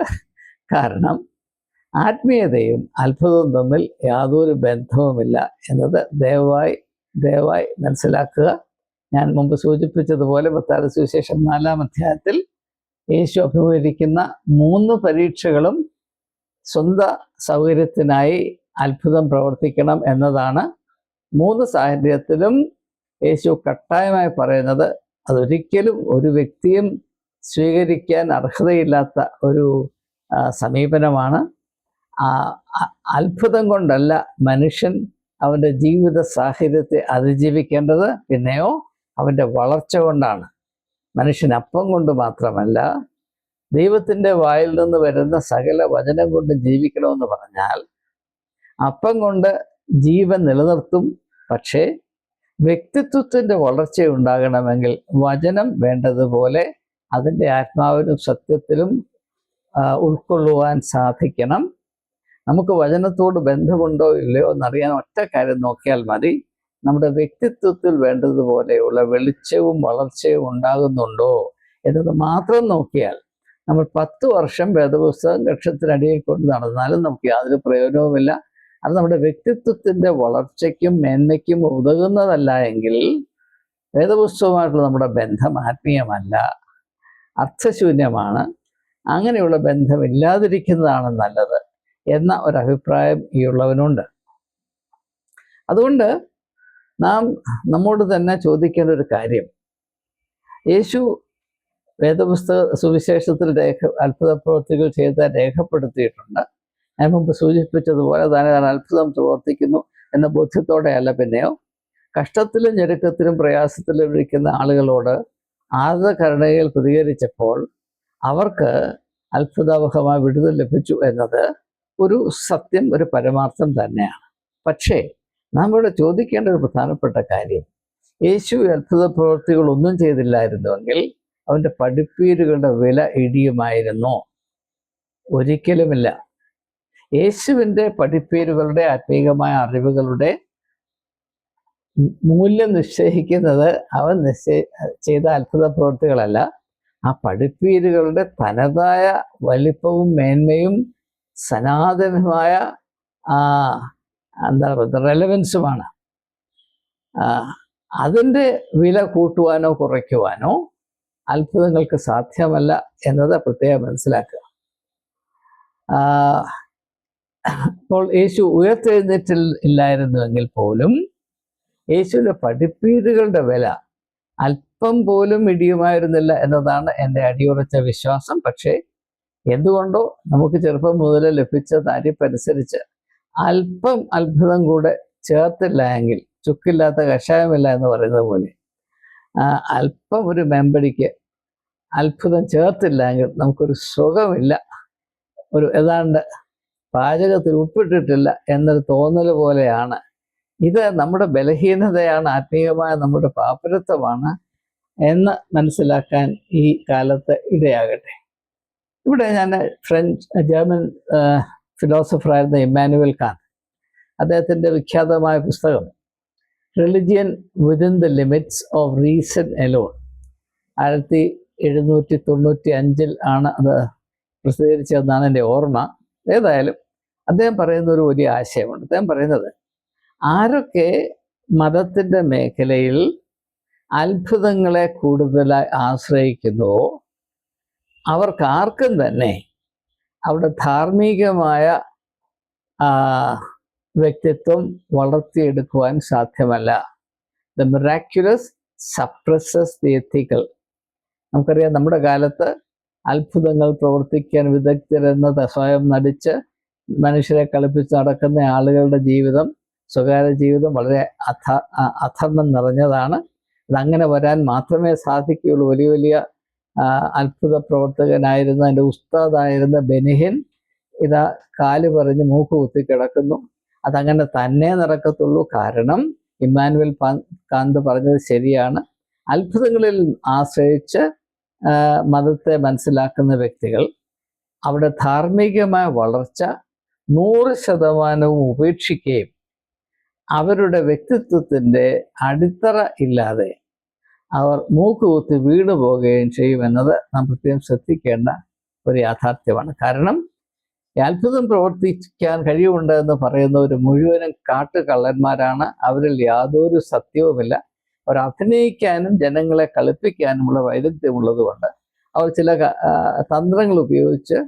കാരണം ആത്മീയതയും അത്ഭുതവും തമ്മിൽ യാതൊരു ബന്ധവുമില്ല എന്നത് ദയവായി മനസ്സിലാക്കുക. ഞാൻ മുമ്പ് സൂചിപ്പിച്ചതുപോലെ മത്തായിയുടെ സുവിശേഷം 4-ാം അധ്യായത്തിൽ യേശു അഭിമുഖീകരിക്കുന്ന 3 പരീക്ഷകളും സ്വന്തം സൗകര്യത്തിനായി അത്ഭുതം പ്രവർത്തിക്കണം എന്നതാണ്. 3 സാഹചര്യത്തിലും യേശു കട്ടായമായി പറയുന്നത് അതൊരിക്കലും ഒരു വ്യക്തിയും സ്വീകരിക്കാൻ അർഹതയില്ലാത്ത ഒരു സമീപനമാണ്. അത്ഭുതം കൊണ്ടല്ല മനുഷ്യൻ അവൻ്റെ ജീവിത സാഹചര്യത്തെ അതിജീവിക്കേണ്ടത്, പിന്നെയോ അവൻ്റെ വളർച്ച കൊണ്ടാണ്. മനുഷ്യൻ അപ്പം കൊണ്ട് മാത്രമല്ല, ദൈവത്തിൻ്റെ വായിൽ നിന്ന് വരുന്ന സകല വചനം കൊണ്ട് ജീവിക്കണമെന്ന് പറഞ്ഞാൽ അപ്പം കൊണ്ട് ജീവൻ നിലനിർത്തും. പക്ഷേ വ്യക്തിത്വത്തിൻ്റെ വളർച്ച ഉണ്ടാകണമെങ്കിൽ വചനം വേണ്ടതുപോലെ അതിൻ്റെ ആത്മാവിനും സത്യത്തിലും ഉൾക്കൊള്ളുവാൻ സാധിക്കണം. നമുക്ക് വചനത്തോട് ബന്ധമുണ്ടോ ഇല്ലയോ എന്നറിയാൻ ഒറ്റ കാര്യം നോക്കിയാൽ മതി. നമ്മുടെ വ്യക്തിത്വത്തിൽ വേണ്ടതുപോലെയുള്ള വെളിച്ചവും വളർച്ചയും ഉണ്ടാകുന്നുണ്ടോ എന്നത് മാത്രം നോക്കിയാൽ, നമ്മൾ 10 വർഷം വേദപുസ്തകം കക്ഷത്തിനടിയിൽ കൊണ്ട് നടന്നാലും നമുക്ക് യാതൊരു പ്രയോജനവുമില്ല. അത് നമ്മുടെ വ്യക്തിത്വത്തിൻ്റെ വളർച്ചയ്ക്കും മേന്മയ്ക്കും ഉതകുന്നതല്ല എങ്കിൽ വേദപുസ്തകമായിട്ടുള്ള നമ്മുടെ ബന്ധം ആത്മീയമല്ല, അർത്ഥശൂന്യമാണ്. അങ്ങനെയുള്ള ബന്ധമില്ലാതിരിക്കുന്നതാണ് നല്ലത് എന്ന ഒരഭിപ്രായം ഈ ഉള്ളവനുണ്ട്. അതുകൊണ്ട് നാം നമ്മോട് തന്നെ ചോദിക്കേണ്ട ഒരു കാര്യം, യേശു സുവിശേഷത്തിൽ അത്ഭുത പ്രവൃത്തികൾ ചെയ്ത് രേഖപ്പെടുത്തിയിട്ടുണ്ട്. ഞാൻ മുമ്പ് സൂചിപ്പിച്ചതുപോലെ തന്നെ താൻ അത്ഭുതം പ്രവർത്തിക്കുന്നു എന്ന ബോധ്യത്തോടെയല്ല, പിന്നെയോ കഷ്ടത്തിലും ഞെരുക്കത്തിലും പ്രയാസത്തിലും ഇരിക്കുന്ന ആളുകളോട് ആർദ്രകരുണയിൽ പ്രതികരിച്ചപ്പോൾ അവർക്ക് അത്ഭുതാവഹമായ വിടുതൽ ലഭിച്ചു എന്നത് ഒരു സത്യം, ഒരു പരമാർത്ഥം തന്നെയാണ്. പക്ഷേ നാം ഇവിടെ ചോദിക്കേണ്ട ഒരു പ്രധാനപ്പെട്ട കാര്യം, യേശു അത്ഭുത പ്രവൃത്തികളൊന്നും ചെയ്തില്ലായിരുന്നുവെങ്കിൽ അവൻ്റെ പഠിപ്പീരുകളുടെ വില ഇടിയുമായിരുന്നോ? ഒരിക്കലുമില്ല. യേശുവിൻ്റെ പഠിപ്പീരുകളുടെ ആത്മീകമായ അറിവുകളുടെ മൂല്യം നിശ്ചയിക്കുന്നത് അവൻ ചെയ്ത അത്ഭുത പ്രവൃത്തികളല്ല, ആ പഠിപ്പീരുകളുടെ തനതായ വലിപ്പവും മേന്മയും സനാതനമായ എന്താ പറയുക റെലവൻസുമാണ്. അതിൻ്റെ വില കൂട്ടുവാനോ കുറയ്ക്കുവാനോ അത്ഭുതങ്ങൾക്ക് സാധ്യമല്ല എന്നത് പ്രത്യേകം മനസ്സിലാക്കുക. അപ്പോൾ യേശു ഉയർത്തെഴുന്നേറ്റില്ലായിരുന്നുവെങ്കിൽ പോലും യേശുവിൻ്റെ പഠിപ്പീരുകളുടെ വില അല്പം പോലും ഇടിയുമായിരുന്നില്ല എന്നതാണ് എൻ്റെ അടിയുറച്ച വിശ്വാസം. പക്ഷേ എന്തുകൊണ്ടോ നമുക്ക് ചെറുപ്പം മുതൽ ലഭിച്ച താരിപ്പനുസരിച്ച് അല്പം അത്ഭുതം കൂടെ ചേർത്തില്ല എങ്കിൽ ചുക്കില്ലാത്ത കഷായമില്ല എന്ന് പറയുന്നത് പോലെ അല്പം ഒരു മെമ്പടിക്ക് അത്ഭുതം ചേർത്തില്ല എങ്കിൽ നമുക്കൊരു സുഖമില്ല, ഒരു ഏതാണ്ട് പാചകത്തിൽ ഉപ്പിട്ടിട്ടില്ല എന്നൊരു തോന്നൽ പോലെയാണ്. ഇത് നമ്മുടെ ബലഹീനതയാണ്, ആത്മീയമായ നമ്മുടെ പാപ്പരത്വമാണ് എന്ന് മനസ്സിലാക്കാൻ ഈ കാലത്ത് ഇടയാകട്ടെ. ഇവിടെ ഞാൻ ജർമ്മൻ ഫിലോസഫറായിരുന്ന ഇമ്മാനുവൽ കാന്റ്, അദ്ദേഹത്തിൻ്റെ വിഖ്യാതമായ പുസ്തകം religion within the limits of reason alone 1795 ആണ് അത് പ്രസിദ്ധീകരിച്ചതെന്നാണ് എൻ്റെ ഓർമ്മ. ഏതായാലും അദ്ദേഹം പറയുന്ന ഒരു വലിയ ആശയമുണ്ട്. അദ്ദേഹം പറയുന്നത്, ആരൊക്കെ മതത്തിൻ്റെ മേഖലയിൽ അത്ഭുതങ്ങളെ കൂടുതലായി ആശ്രയിക്കുന്നുവോ അവർക്കാർക്കും തന്നെ അവിടെ ധാർമ്മികമായ വ്യക്തിത്വം വളർത്തിയെടുക്കുവാൻ സാധ്യമല്ല. ദ മിറാക്യുലസ് സപ്രസസ് ദി എത്തിക്കൽ. നമുക്കറിയാം, നമ്മുടെ കാലത്ത് അത്ഭുതങ്ങൾ പ്രവർത്തിക്കാൻ വിദഗ്ധരെന്ന് സ്വയം നടിച്ച് മനുഷ്യരെ കളിപ്പിച്ച് നടക്കുന്ന ആളുകളുടെ ജീവിതം, സ്വകാര്യ ജീവിതം വളരെ അധർമ്മം നിറഞ്ഞതാണ്. അതങ്ങനെ വരാൻ മാത്രമേ സാധിക്കുകയുള്ളൂ. വലിയ വലിയ അത്ഭുത പ്രവർത്തകനായിരുന്ന എൻ്റെ ഉസ്താദായിരുന്ന ബെനിഹിൻ ഇതാ കാല് പറഞ്ഞ് മൂക്ക് കുത്തി കിടക്കുന്നു. അതങ്ങനെ തന്നെ നടക്കത്തുള്ളൂ. കാരണം ഇമ്മാനുവൽ കാന്ത് പറഞ്ഞത് ശരിയാണ്. അത്ഭുതങ്ങളിൽ ആശ്രയിച്ച് മതത്തെ മനസ്സിലാക്കുന്ന വ്യക്തികൾ അവിടെ ധാർമ്മികമായ വളർച്ച 100% ഉപേക്ഷിക്കുകയും അവരുടെ വ്യക്തിത്വത്തിൻ്റെ അടിത്തറ ഇല്ലാതെ അവർ മൂക്കുകുത്തി വീണു പോവുകയും ചെയ്യുമെന്നത് നാം പ്രത്യേകം ശ്രദ്ധിക്കേണ്ട ഒരു യാഥാർത്ഥ്യമാണ്. കാരണം ഈ അത്ഭുതം പ്രവർത്തിക്കാൻ കഴിവുണ്ട് എന്ന് പറയുന്നവർ മുഴുവനും കാട്ടുകള്ളന്മാരാണ്. അവരിൽ യാതൊരു സത്യവുമില്ല. അവർ അഭിനയിക്കാനും ജനങ്ങളെ കളിപ്പിക്കാനുമുള്ള വൈദഗ്ധ്യമുള്ളതുകൊണ്ട് അവർ ചില തന്ത്രങ്ങൾ ഉപയോഗിച്ച്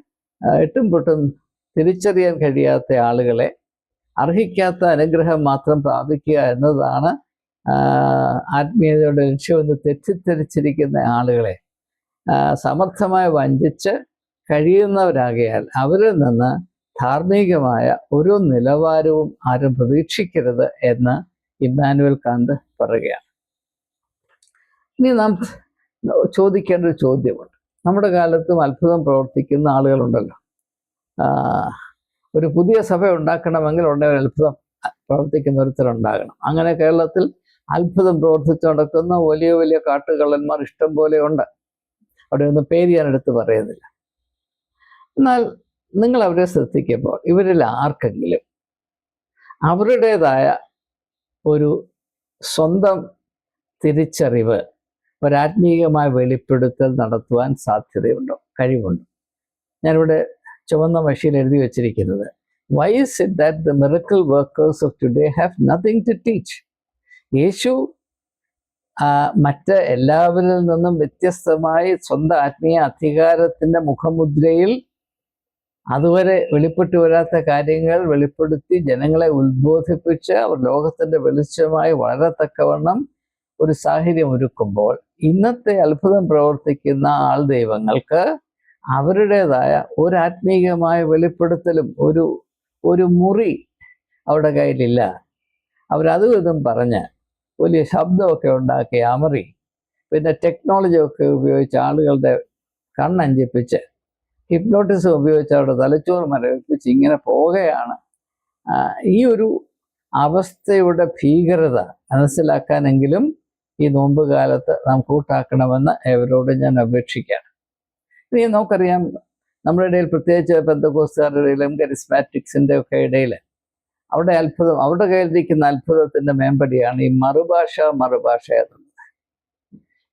എട്ടും പൊട്ടും തിരിച്ചറിയാൻ കഴിയാത്ത ആളുകളെ അർഹിക്കാത്ത അനുഗ്രഹം മാത്രം പ്രാപിക്കുക എന്നതാണ് ആത്മീയതയുടെ ലക്ഷ്യമെന്ന് തെറ്റിദ്ധരിച്ചിരിക്കുന്ന ആളുകളെ സമർത്ഥമായി വഞ്ചിച്ച് കഴിയുന്നവരാകയാൽ അവരിൽ നിന്ന് ധാർമ്മികമായ ഒരു നിലവാരവും ആരും പ്രതീക്ഷിക്കരുത് എന്ന് ഇമ്മാനുവൽ കാന്ത് പറയുകയാണ്. ഇനി നാം ചോദിക്കേണ്ട ഒരു ചോദ്യമുണ്ട്. നമ്മുടെ കാലത്തും അത്ഭുതം പ്രവർത്തിക്കുന്ന ആളുകളുണ്ടല്ലോ. ഒരു പുതിയ സഭ ഉണ്ടാക്കണമെങ്കിൽ ഉടനെ ഒരു അത്ഭുതം പ്രവർത്തിക്കുന്ന ഒരുത്തരുണ്ടാകണം. അങ്ങനെ കേരളത്തിൽ അത്ഭുതം പ്രവർത്തിച്ചു നടക്കുന്ന വലിയ വലിയ കാട്ടുകള്ളന്മാർ ഇഷ്ടം പോലെ ഉണ്ട്. അവിടെ ഒന്നും പേര് ഞാൻ എടുത്ത് പറയുന്നില്ല. എന്നാൽ നിങ്ങൾ അവരെ ശ്രദ്ധിക്കുമ്പോൾ ഇവരിൽ ആർക്കെങ്കിലും അവരുടേതായ ഒരു സ്വന്തം തിരിച്ചറിവ്, ഒരാത്മീയമായ വെളിപ്പെടുത്തൽ നടത്തുവാൻ സാധ്യതയുണ്ടോ, കഴിവുണ്ടോ? ഞാനിവിടെ ചുവന്ന മഷിയിൽ എഴുതി വച്ചിരിക്കുന്നത്, why is it that the miracle workers of today have nothing to teach? യേശു മറ്റ് എല്ലാവരിൽ നിന്നും വ്യത്യസ്തമായി സ്വന്തം ആത്മീയ അധികാരത്തിൻ്റെ മുഖമുദ്രയിൽ അതുവരെ വെളിപ്പെട്ടു വരാത്ത കാര്യങ്ങൾ വെളിപ്പെടുത്തി ജനങ്ങളെ ഉത്ബോധിപ്പിച്ച് അവർ ലോകത്തിൻ്റെ വെളിച്ചമായി വളരത്തക്കവണ്ണം ഒരു സാഹചര്യം ഒരുക്കുമ്പോൾ, ഇന്നത്തെ അത്ഭുതം പ്രവർത്തിക്കുന്ന ആൾ ദൈവങ്ങൾക്ക് അവരുടേതായ ഒരു ആത്മീയമായ വെളിപ്പെടുത്തലും ഒരു മുറി അവരുടെ കയ്യിലില്ല. അവരതും ഇതും പറഞ്ഞ് വലിയ ശബ്ദമൊക്കെ ഉണ്ടാക്കി അമറി, പിന്നെ ടെക്നോളജിയൊക്കെ ഉപയോഗിച്ച് ആളുകളുടെ കണ്ണഞ്ചിപ്പിച്ച്, ഹിപ്നോട്ടിസം ഉപയോഗിച്ച് അവരുടെ തലച്ചോറ് മരവിപ്പിച്ച് ഇങ്ങനെ പോവുകയാണ്. ഈ ഒരു അവസ്ഥയുടെ ഭീകരത മനസ്സിലാക്കാനെങ്കിലും ഈ നോമ്പ് കാലത്ത് നാം കൂട്ടാക്കണമെന്ന് ഏവരോടും ഞാൻ അപേക്ഷിക്കുകയാണ്. ഇനി നമുക്കറിയാം, നമ്മുടെ ഇടയിൽ പ്രത്യേകിച്ച് പെന്തക്കോസ്തുകാരുടെ ഇടയിലും കരിസ്മാറ്റിക്സിൻ്റെ ഒക്കെ ഇടയിൽ അവരുടെ കയ്യിലിരിക്കുന്ന അത്ഭുതത്തിൻ്റെ മേമ്പടിയാണ് ഈ മറുഭാഷ എന്നുള്ളത്.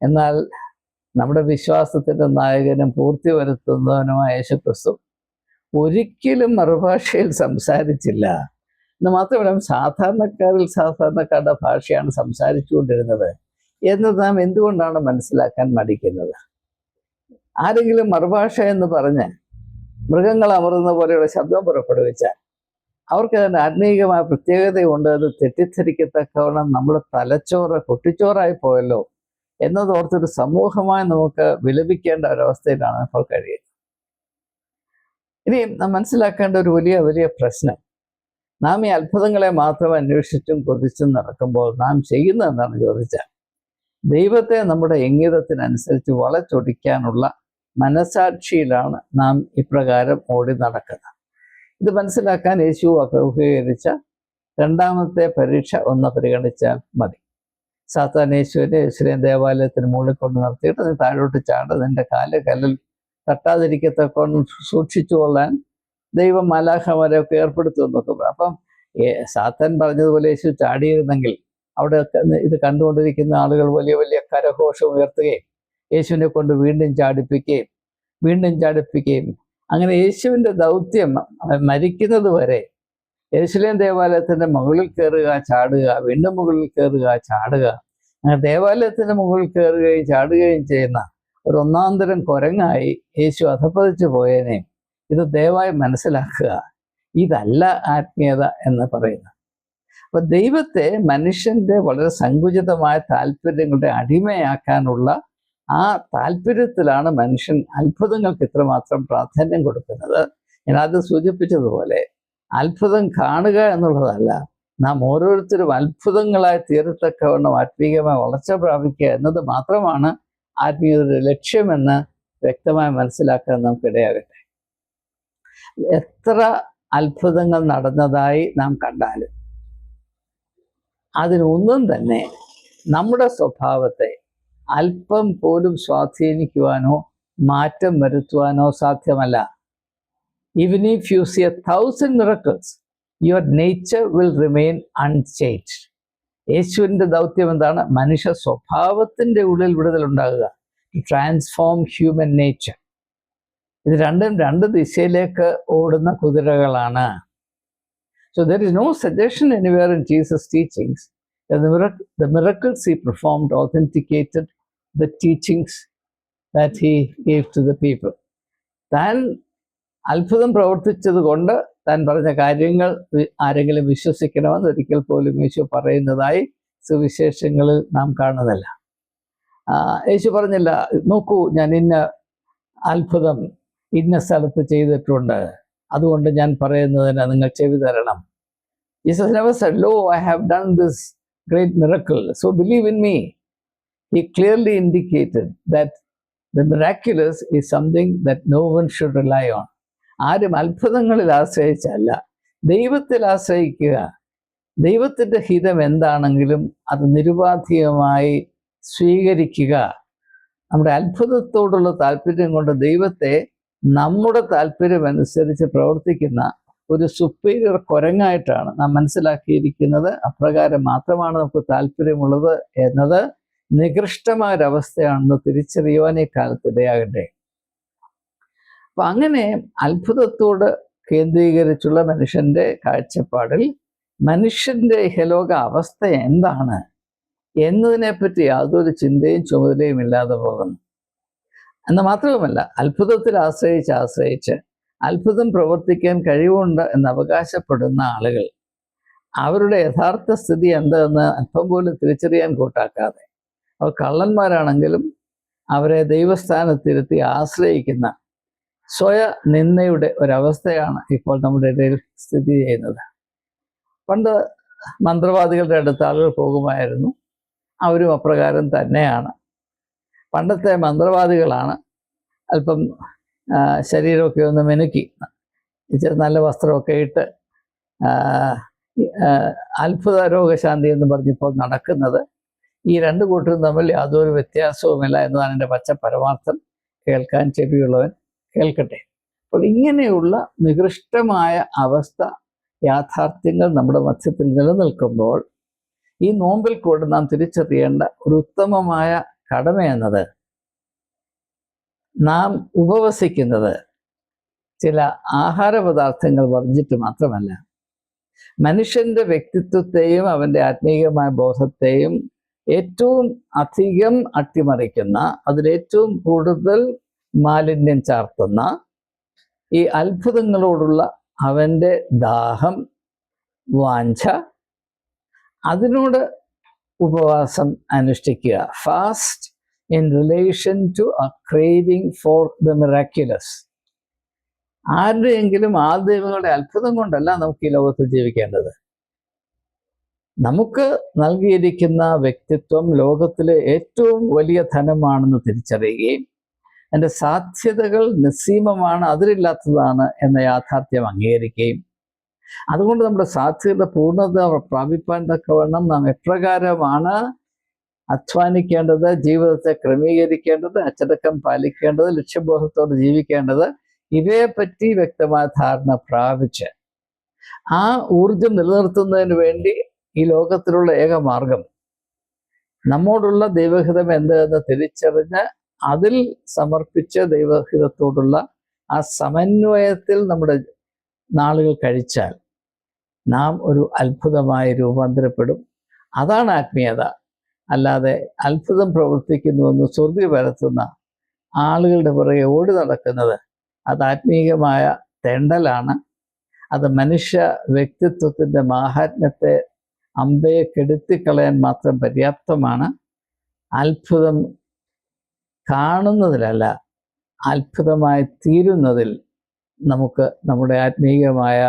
എന്നാൽ നമ്മുടെ വിശ്വാസത്തിൻ്റെ നായകനും പൂർത്തി വരുത്തുന്നവനുമായ യേശുക്രിസ്തു ഒരിക്കലും മറുഭാഷയിൽ സംസാരിച്ചില്ല. എന്ന് മാത്രമല്ല, സാധാരണക്കാരുടെ ഭാഷയാണ് സംസാരിച്ചുകൊണ്ടിരുന്നത് എന്ന് നാം എന്തുകൊണ്ടാണ് മനസ്സിലാക്കാൻ മടിക്കുന്നത്? ആരെങ്കിലും മറുഭാഷ എന്ന് പറഞ്ഞ് മൃഗങ്ങൾ അമറുന്ന പോലെയുള്ള ശബ്ദം പുറപ്പെടുവിച്ചാൽ അവർക്ക് അതിൻ്റെ ആത്മീയമായ പ്രത്യേകതയുണ്ട് എന്ന് തെറ്റിദ്ധരിക്കത്തക്കവണ്ണം നമ്മുടെ തലച്ചോറ് കുട്ടിച്ചോറായി പോയല്ലോ എന്നതോർത്തൊരു സമൂഹമായി നമുക്ക് വിലപിക്കേണ്ട ഒരവസ്ഥയിലാണ് ഇപ്പോൾ കഴിയുന്നത്. ഇനി നാം മനസ്സിലാക്കേണ്ട ഒരു വലിയ പ്രശ്നം, നാം ഈ അത്ഭുതങ്ങളെ മാത്രം അന്വേഷിച്ചും കൊതിച്ചും നടക്കുമ്പോൾ നാം ചെയ്യുന്നത് എന്താണെന്ന് ചോദിച്ചാൽ, ദൈവത്തെ നമ്മുടെ ഇംഗിതത്തിനനുസരിച്ച് വളച്ചൊടിക്കാനുള്ള മനസാക്ഷിയിലാണ് നാം ഇപ്രകാരം ഓടി നടക്കുന്നത്. ഇത് മനസ്സിലാക്കാൻ യേശു അഭിമുഖീകരിച്ച രണ്ടാമത്തെ പരീക്ഷ ഒന്ന് പരിഗണിച്ചാൽ മതി. സാത്താൻ യേശുവിനെ യെരൂശലേം ദേവാലയത്തിന് മുകളിൽ കൊണ്ട് നിർത്തിയിട്ട് നീ താഴോട്ട് ചാട്, നിന്റെ കാല് കല്ലിൽ തട്ടാതിരിക്കത്തക്കോണം സൂക്ഷിച്ചുകൊള്ളാൻ ദൈവം മാലാഖമാരെയൊക്കെ ഏർപ്പെടുത്തുമെന്നൊക്കെ പറയും. അപ്പം സാത്താൻ പറഞ്ഞതുപോലെ യേശു ചാടിയിരുന്നെങ്കിൽ അവിടെ ഇത് കണ്ടുകൊണ്ടിരിക്കുന്ന ആളുകൾ വലിയ കരഘോഷം ഉയർത്തുകയും യേശുവിനെ കൊണ്ട് വീണ്ടും ചാടിപ്പിക്കുകയും അങ്ങനെ യേശുവിൻ്റെ ദൗത്യം മരിക്കുന്നത് വരെ യെരൂശലേം ദേവാലയത്തിൻ്റെ മുകളിൽ കയറുക, ചാടുക, വീണ്ടും മുകളിൽ കയറുക, ചാടുക, അങ്ങനെ ദേവാലയത്തിൻ്റെ മുകളിൽ കയറുകയും ചാടുകയും ചെയ്യുന്ന ഒരു ഒന്നാന്തരം കുരങ്ങായി യേശു അധപ്പതിച്ചു പോയതിനെ ഇത് ദയവായി മനസ്സിലാക്കുക. ഇതല്ല ആത്മീയത എന്ന് പറയുന്നത്. അപ്പൊ ദൈവത്തെ മനുഷ്യന്റെ വളരെ സങ്കുചിതമായ താല്പര്യങ്ങളുടെ അടിമയാക്കാനുള്ള ആ താല്പര്യത്തിലാണ് മനുഷ്യൻ അത്ഭുതങ്ങൾക്ക് ഇത്രമാത്രം പ്രാധാന്യം കൊടുക്കുന്നത്. ഞാൻ ആദ്യം സൂചിപ്പിച്ചതുപോലെ അത്ഭുതം കാണുക എന്നുള്ളതല്ല, നാം ഓരോരുത്തരും അത്ഭുതങ്ങളായി തീരത്തക്കവണ്ണം ആത്മീയമായി വളർച്ച പ്രാപിക്കുക എന്നത് മാത്രമാണ് ആത്മീയതയുടെ ലക്ഷ്യമെന്ന് വ്യക്തമായി മനസ്സിലാക്കാൻ നമുക്കിടയാകട്ടെ. എത്ര അത്ഭുതങ്ങൾ നടന്നതായി നാം കണ്ടാലും അതിനൊന്നും തന്നെ നമ്മുടെ സ്വഭാവത്തെ അല്പം പോലും സ്വാധീനിക്കുവാനോ മാറ്റം വരുത്തുവാനോ സാധ്യമല്ല. Even if you see 1,000 miracles, your nature will remain unchanged. യേശുവിൻ്റെ ദൗത്യം എന്താണ്? മനുഷ്യ സ്വഭാവത്തിൻ്റെ ഉള്ളിൽ വിടുതലുണ്ടാകുക, ട്രാൻസ്ഫോം ഹ്യൂമൻ നേച്ചർ. ഇത് രണ്ടും രണ്ട് ദിശയിലേക്ക് ഓടുന്ന കുതിരകളാണ്. So there is no suggestion anywhere in Jesus' teachings that the miracles he performed authenticated the teachings that he gave to the people. താൻ അത്ഭുതം പ്രവർത്തിച്ചത് കൊണ്ട് താൻ പറഞ്ഞ കാര്യങ്ങൾ ആരെങ്കിലും വിശ്വസിക്കണമെന്ന് ഒരിക്കൽ പോലും യേശു പറയുന്നതായി സുവിശേഷങ്ങളിൽ നാം കാണുന്നില്ല. യേശു പറഞ്ഞില്ല, നോക്കൂ ഞാൻ ഇന്ന അത്ഭുതം ഇന്ന സ്ഥലത്ത് ചെയ്തിട്ടുണ്ട്, അതുകൊണ്ട് ഞാൻ പറയുന്നതിന് നിങ്ങൾ ചെവി തരണം. Jesus never said, "Lo, I have done this great miracle, so believe in me." He clearly indicated that the miraculous is something that no one should rely on. ആരും അത്ഭുതങ്ങളിൽ ആശ്രയിച്ചല്ല, ദൈവത്തിൽ ആശ്രയിക്കുക. ദൈവത്തിൻ്റെ ഹിതം എന്താണെങ്കിലും അത് നിരുപാധികമായി സ്വീകരിക്കുക. നമ്മുടെ അത്ഭുതത്തോടുള്ള താല്പര്യം കൊണ്ട് ദൈവത്തെ നമ്മുടെ താല്പര്യമനുസരിച്ച് പ്രവർത്തിക്കുന്ന ഒരു സുപ്പീരിയർ കുരങ്ങായിട്ടാണ് നാം മനസ്സിലാക്കിയിരിക്കുന്നത്. അപ്രകാരം മാത്രമാണ് നമുക്ക് താല്പര്യമുള്ളത് എന്നത് നികൃഷ്ടമായൊരവസ്ഥയാണെന്ന് തിരിച്ചറിയുവാൻ ഈ കാലത്ത് ഇടയാകട്ടെ. അപ്പം അങ്ങനെ അത്ഭുതത്തോട് കേന്ദ്രീകരിച്ചുള്ള മനുഷ്യൻ്റെ കാഴ്ചപ്പാടിൽ മനുഷ്യൻ്റെ ഇഹലോക അവസ്ഥ എന്താണ് എന്നതിനെപ്പറ്റി യാതൊരു ചിന്തയും ചുമതലയും ഇല്ലാതെ പോകുന്നു. എന്ന് മാത്രവുമല്ല, അത്ഭുതത്തിൽ ആശ്രയിച്ച് അത്ഭുതം പ്രവർത്തിക്കാൻ കഴിവുണ്ട് എന്ന് അവകാശപ്പെടുന്ന ആളുകൾ അവരുടെ യഥാർത്ഥ സ്ഥിതി എന്താണെന്ന് അല്പം പോലും തിരിച്ചറിയാൻ കൂട്ടാക്കാതെ, അവർ കള്ളന്മാരാണെങ്കിലും അവരെ ദൈവസ്ഥാനത്തിരുത്തി ആശ്രയിക്കുന്ന സ്വയ നിന്ദയുടെ ഒരവസ്ഥയാണ് ഇപ്പോൾ നമ്മുടെ ഇടയിൽ സ്ഥിതി ചെയ്യുന്നത്. പണ്ട് മന്ത്രവാദികളുടെ അടുത്ത് ആളുകൾ പോകുമായിരുന്നു, അവരും അപ്രകാരം തന്നെയാണ്. പണ്ടത്തെ മന്ത്രവാദികളാണ് അല്പം ശരീരമൊക്കെ ഒന്ന് മിനുക്കി ഇച്ചിരി നല്ല വസ്ത്രമൊക്കെ ഇട്ട് അത്ഭുത രോഗശാന്തി എന്ന് പറഞ്ഞിപ്പോൾ നടക്കുന്നത്. ഈ രണ്ട് കൂട്ടരും തമ്മിൽ യാതൊരു വ്യത്യാസവുമില്ല എന്നതാണ് എൻ്റെ പച്ച പരമാർത്ഥം. കേൾക്കാൻ ചെവിയുള്ളവൻ കേൾക്കട്ടെ. അപ്പോൾ ഇങ്ങനെയുള്ള നികൃഷ്ടമായ അവസ്ഥ, യാഥാർത്ഥ്യങ്ങൾ നമ്മുടെ മധ്യത്തിൽ നിലനിൽക്കുമ്പോൾ ഈ നോമ്പിൽ കൂടെ നാം തിരിച്ചറിയേണ്ട ഒരു ഉത്തമമായ കടമ എന്നത് നാം ഉപവസിക്കുന്നത് ചില ആഹാര പദാർത്ഥങ്ങൾ വർജിച്ച് മാത്രമല്ല, മനുഷ്യൻ്റെ വ്യക്തിത്വത്തെയും അവൻ്റെ ആത്മീയമായ ബോധത്തെയും ഏറ്റവും അധികം അട്ടിമറിക്കുന്ന, അതിലേറ്റവും കൂടുതൽ മാലിന്യം ചാർത്തുന്ന ഈ അത്ഭുതങ്ങളോടുള്ള അവൻ്റെ ദാഹം, വാഞ്ച, അതിനോട് ഉപവാസം അനുഷ്ഠിക്കുക. Fast in relation to a craving for the miraculous. ആരുടെയെങ്കിലും ദൈവങ്ങളുടെ അത്ഭുതം കൊണ്ടല്ല നമുക്ക് ഈ ലോകത്തിൽ ജീവിക്കേണ്ടത്. നമുക്ക് നൽകിയിരിക്കുന്ന വ്യക്തിത്വം ലോകത്തിലെ ഏറ്റവും വലിയ ധനമാണെന്ന് തിരിച്ചറിയുകയും എൻ്റെ സാധ്യതകൾ നിസ്സീമമാണ്, അതിരില്ലാത്തതാണ് എന്ന യാഥാർത്ഥ്യം അംഗീകരിക്കുകയും അതുകൊണ്ട് നമ്മുടെ സാധ്യത പൂർണ്ണത പ്രാപിപ്പാൻ തക്കവണ്ണം നാം എപ്രകാരമാണ് അധ്വാനിക്കേണ്ടത്, ജീവിതത്തെ ക്രമീകരിക്കേണ്ടത്, അച്ചടക്കം പാലിക്കേണ്ടത്, ലക്ഷ്യബോധത്തോടെ ജീവിക്കേണ്ടത്, ഇവയെപ്പറ്റി വ്യക്തമായ ധാരണ പ്രാപിച്ച് ആ ഊർജം നിലനിർത്തുന്നതിന് വേണ്ടി ഈ ലോകത്തിലുള്ള ഏക മാർഗം നമ്മോടുള്ള ദൈവഹിതം എന്തെന്ന് തിരിച്ചറിഞ്ഞ് അതിൽ സമർപ്പിച്ച് ദൈവഹിതത്തോടുള്ള ആ സമന്വയത്തിൽ നമ്മുടെ നാളുകൾ കഴിച്ചാൽ നാം ഒരു അത്ഭുതമായി രൂപാന്തരപ്പെടും. അതാണ് ആത്മീയത. അല്ലാതെ അത്ഭുതം പ്രവർത്തിക്കുന്നുവെന്ന് ശ്രുതി പരത്തുന്ന ആളുകളുടെ പുറകെ ഓടി നടക്കുന്നത് അത് ആത്മീയമായ തെണ്ടലാണ്. അത് മനുഷ്യ വ്യക്തിത്വത്തിൻ്റെ മാഹാത്മ്യത്തെ അമ്പയെ കെടുത്തിക്കളയാൻ മാത്രം പര്യാപ്തമാണ്. അത്ഭുതം കാണുന്നതിലല്ല, അത്ഭുതമായി തീരുന്നതിൽ നമുക്ക് നമ്മുടെ ആത്മീയമായ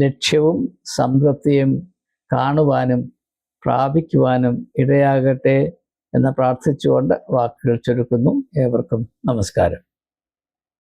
ലക്ഷ്യവും സംതൃപ്തിയും കാണുവാനും പ്രാപിക്കുവാനും ഇടയാകട്ടെ എന്ന് പ്രാർത്ഥിച്ചുകൊണ്ട് വാക്കുകൾ ചുരുക്കുന്നു. ഏവർക്കും നമസ്കാരം.